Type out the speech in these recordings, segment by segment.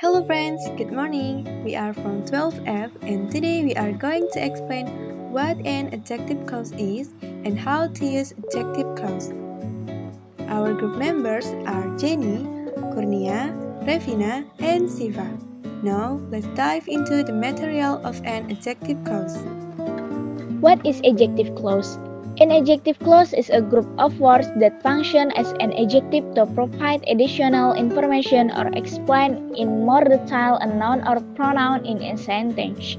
Hello friends, good morning. We are from 12F and today we are going to explain what an adjective clause is and how to use adjective clause. Our group members are Jenny, Kurnia, Revina, and Siva. Now let's dive into the material of an adjective clause. What is adjective clause? An adjective clause is a group of words that function as an adjective to provide additional information or explain in more detail a noun or pronoun in a sentence.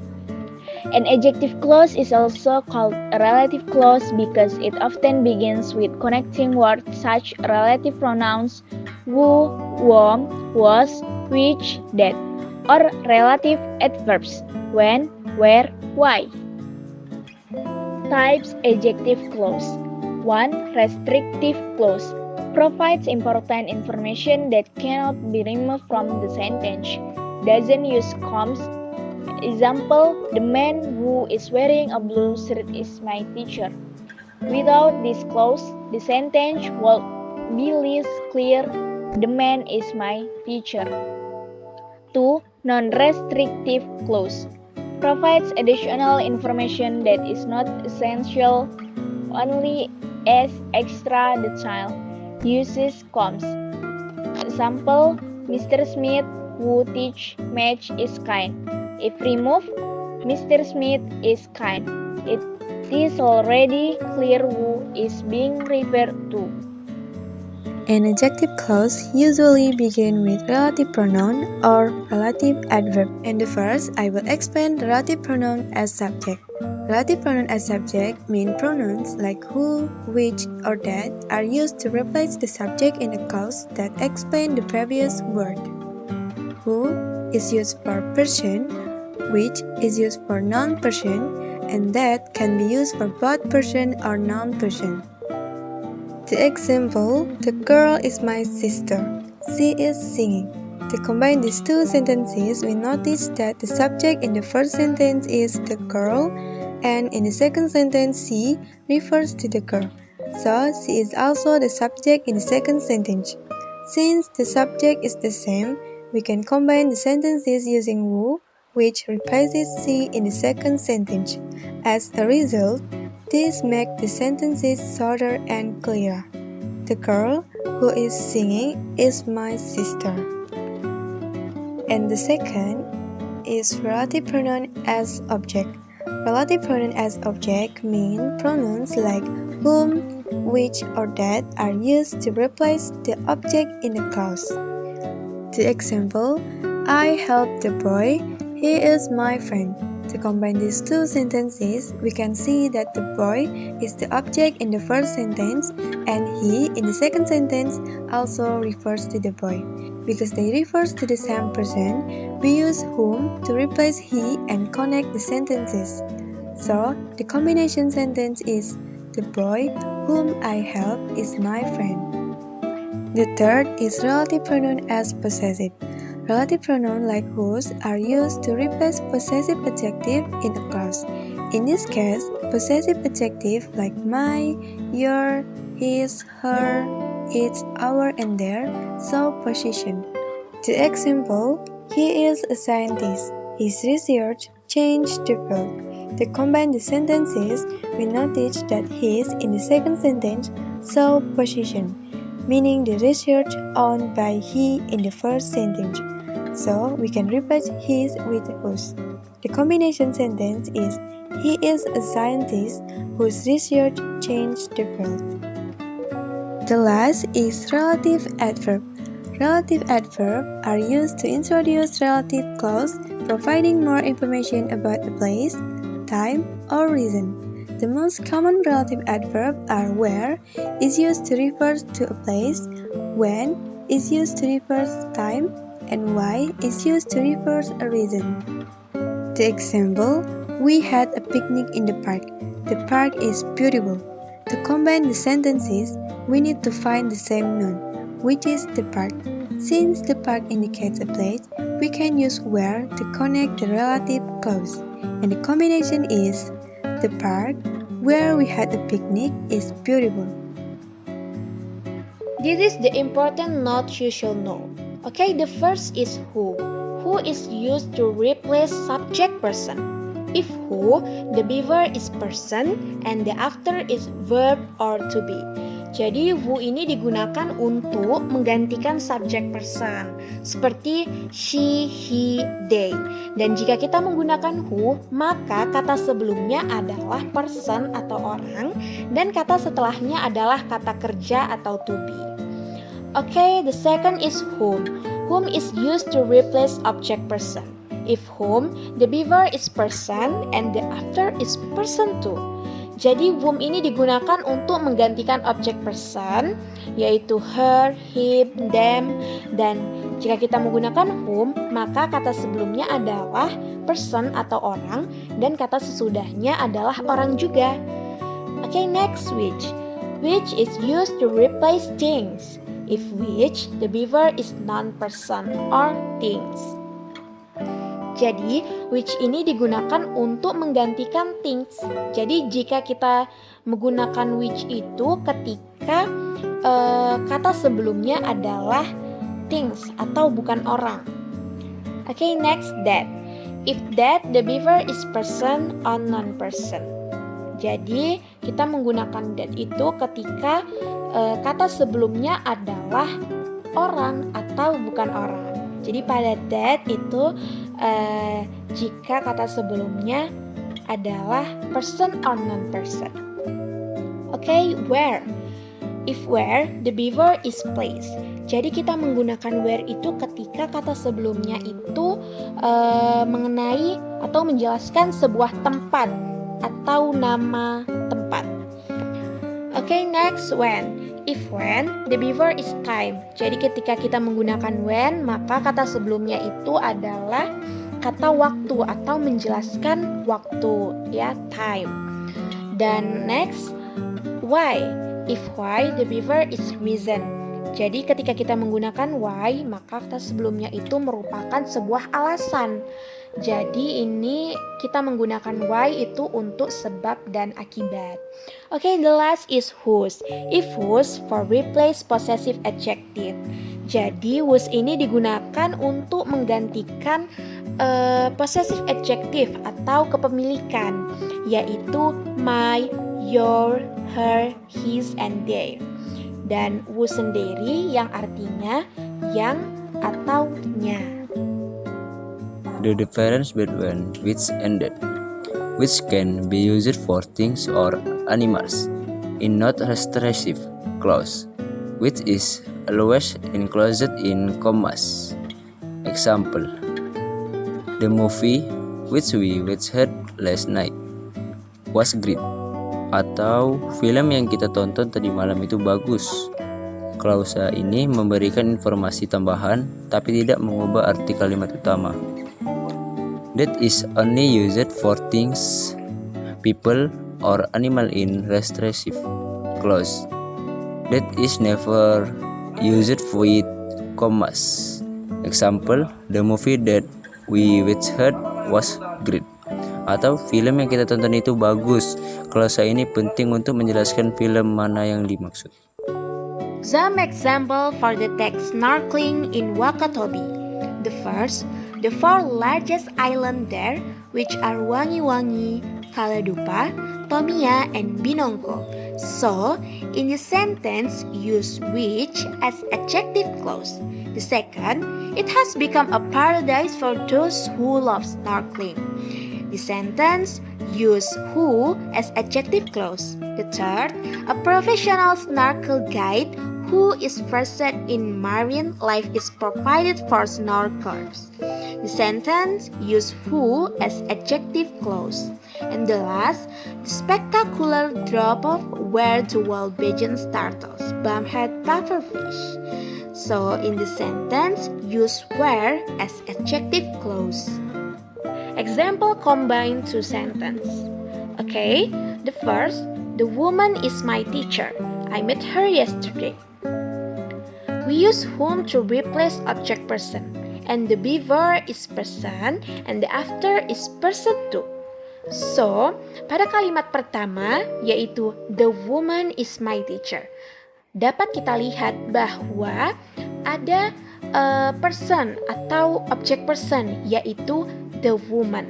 An adjective clause is also called a relative clause because it often begins with connecting words such as relative pronouns who, whom, was, which, that, or relative adverbs when, where, why. Types adjective clause. 1. Restrictive clause provides important information that cannot be removed from the sentence. Doesn't use commas. Example, the man who is wearing a blue shirt is my teacher. Without this clause, the sentence will be less clear. The man is my teacher. 2. Non-restrictive clause provides additional information that is not essential, only as extra detail. Uses commas. Example, Mr. Smith who teach math is kind. If removed, Mr. Smith is kind. It is already clear who is being referred to. An adjective clause usually begins with relative pronoun or relative adverb. In the first, I will explain relative pronoun as subject. Relative pronoun as subject mean pronouns like who, which, or that are used to replace the subject in a clause that explain the previous word. Who is used for person, which is used for non-person, and that can be used for both person or non-person. The example, the girl is my sister. She is singing. To combine these two sentences, we notice that the subject in the first sentence is the girl, and in the second sentence, she refers to the girl. So, she is also the subject in the second sentence. Since the subject is the same, we can combine the sentences using who, which replaces she in the second sentence. As a result, this makes the sentences shorter and clearer. The girl who is singing is my sister. And the second is relative pronoun as object. Relative pronoun as object mean pronouns like whom, which, or that are used to replace the object in a clause. The example, I helped the boy, he is my friend. To combine these two sentences, we can see that the boy is the object in the first sentence and he in the second sentence also refers to the boy. Because they refer to the same person, we use whom to replace he and connect the sentences. So, the combination sentence is the boy whom I help is my friend. The third is relative pronoun as possessive. Relative pronouns like whose are used to replace possessive adjective in a clause. In this case, possessive adjective like my, your, his, her, its, our, and their show possession. The example, he is a scientist. His research changed the world. To combine the sentences, we notice that his in the second sentence show possession, meaning the research owned by he in the first sentence. So, we can replace his with whose. The combination sentence is, he is a scientist whose research changed the world. The last is relative adverb. Relative adverbs are used to introduce relative clause, providing more information about a place, time, or reason. The most common relative adverb are where is used to refer to a place, when is used to refer to time, and why is used to refer to a reason. The example, we had a picnic in the park. The park is beautiful. To combine the sentences, we need to find the same noun, which is the park. Since the park indicates a place, we can use where to connect the relative clause. And the combination is, the park where we had a picnic is beautiful. This is the important note you should know. Okay, the first is who. who is used to replace subject person. If who, the beaver is person and the after is verb or to be. Jadi who ini digunakan untuk menggantikan subject person seperti she, he, they. Dan jika kita menggunakan who, maka kata sebelumnya adalah person atau orang dan kata setelahnya adalah kata kerja atau to be. Okay, the second is whom. Whom is used to replace object person. If whom, the beaver is person and the after is person too. Jadi whom ini digunakan untuk menggantikan objek person, yaitu her, him, them. Dan jika kita menggunakan whom, maka kata sebelumnya adalah person atau orang dan kata sesudahnya adalah orang juga. Okay, next which. Which is used to replace things. If which, the beaver is non-person or things. Jadi, which ini digunakan untuk menggantikan things. Jadi, jika kita menggunakan which itu ketika kata sebelumnya adalah things atau bukan orang. Okay, next that. If that, the beaver is person or non-person. Jadi, kita menggunakan that itu ketika kata sebelumnya adalah orang atau bukan orang. Jadi pada that itu jika kata sebelumnya adalah person or non-person. Okay, where? If where, the beaver is place. Jadi kita menggunakan where itu ketika kata sebelumnya itu mengenai atau menjelaskan sebuah tempat atau nama tempat. Okay, next when. If when, the beaver is time. Jadi ketika kita menggunakan when, maka kata sebelumnya itu adalah kata waktu atau menjelaskan waktu, ya, time. Dan next, why. If why, the beaver is reason. Jadi ketika kita menggunakan why, maka kata sebelumnya itu merupakan sebuah alasan. Jadi ini kita menggunakan why itu untuk sebab dan akibat. Okay, the last is whose. If whose for replace possessive adjective. Jadi whose ini digunakan untuk menggantikan possessive adjective atau kepemilikan, yaitu my, your, her, his, and their. Dan whose sendiri yang artinya yang atau nya. The difference between which and that. Which can be used for things or animals in not restrictive clause, which is always enclosed in commas. Example: the movie which we watched last night was great. Atau film yang kita tonton tadi malam itu bagus. Klausa ini memberikan informasi tambahan tapi tidak mengubah arti kalimat utama. That is only used for things, people, or animal in restrictive clause. That is never used with commas. Example: the movie that we watched was great. Atau film yang kita tonton itu bagus. Klausa ini penting untuk menjelaskan film mana yang dimaksud. Some example for the text snorkeling in Wakatobi. The first, the four largest islands there, which are Wangi-Wangi, Kaladupa, Tomia, and Binongko. So, in the sentence, use which as adjective clause. The second, it has become a paradise for those who love snorkeling. The sentence, use who as adjective clause. The third, a professional snorkel guide who is versed in marine life is provided for snorkelers. The sentence, use who as adjective clause. And the last, the spectacular drop-off where the wild pigeons, turtles, bumphead pufferfish. So in the sentence, use where as adjective clause. Example combine two sentence. Okay, the first, the woman is my teacher. I met her yesterday. We use whom to replace object person, and the beaver is person, and the after is person too. So, pada kalimat pertama, yaitu the woman is my teacher, dapat kita lihat bahwa ada a person atau object person, yaitu the woman.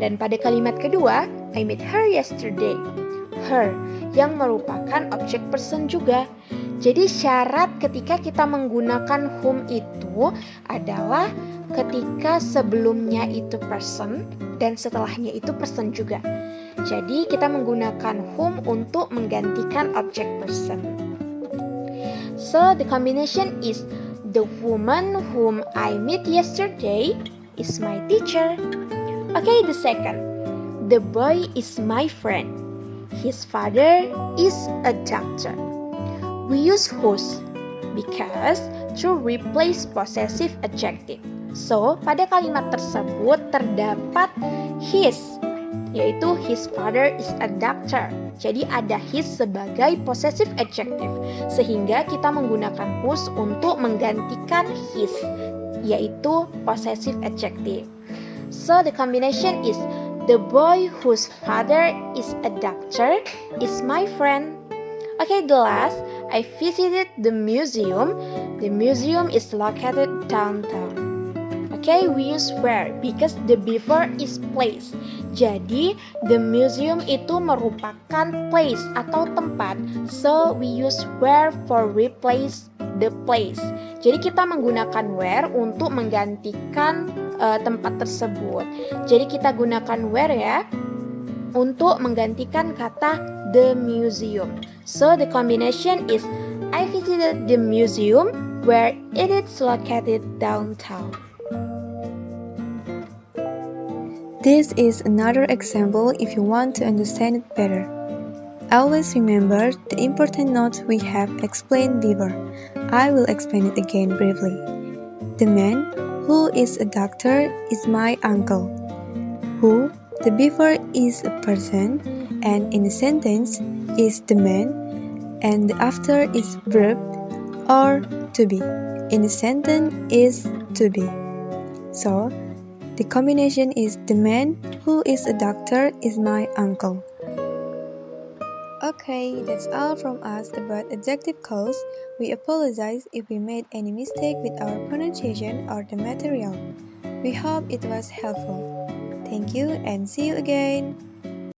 Dan pada kalimat kedua, I met her yesterday. Her yang merupakan object person juga. Jadi syarat ketika kita menggunakan whom itu adalah ketika sebelumnya itu person dan setelahnya itu person juga. Jadi kita menggunakan whom untuk menggantikan object person. So the combination is the woman whom I met yesterday is my teacher. Okay, the second. The boy is my friend. His father is a doctor. We use whose because to replace possessive adjective. So, pada kalimat tersebut terdapat his, yaitu his father is a doctor. Jadi ada his sebagai possessive adjective, sehingga kita menggunakan whose untuk menggantikan his, yaitu possessive adjective. So, the combination is the boy whose father is a doctor is my friend. Okay, the last, I visited the museum. The museum is located downtown. Okay, we use where because the before is place. Jadi, the museum itu merupakan place atau tempat. So, we use where for replace the place. Jadi, kita menggunakan where untuk menggantikan tempat tersebut. Jadi, kita gunakan where ya untuk menggantikan kata the museum. So the combination is I visited the museum where it is located downtown. This is another example if you want to understand it better. Always remember the important notes we have explained before. I will explain it again briefly. The man who is a doctor is my uncle. Who, the before is a person, and in the sentence is the man, and the after is verb or to be. In the sentence is to be. So, the combination is the man who is a doctor is my uncle. Okay, that's all from us about adjective clause. We apologize if we made any mistake with our pronunciation or the material. We hope it was helpful. Thank you and see you again.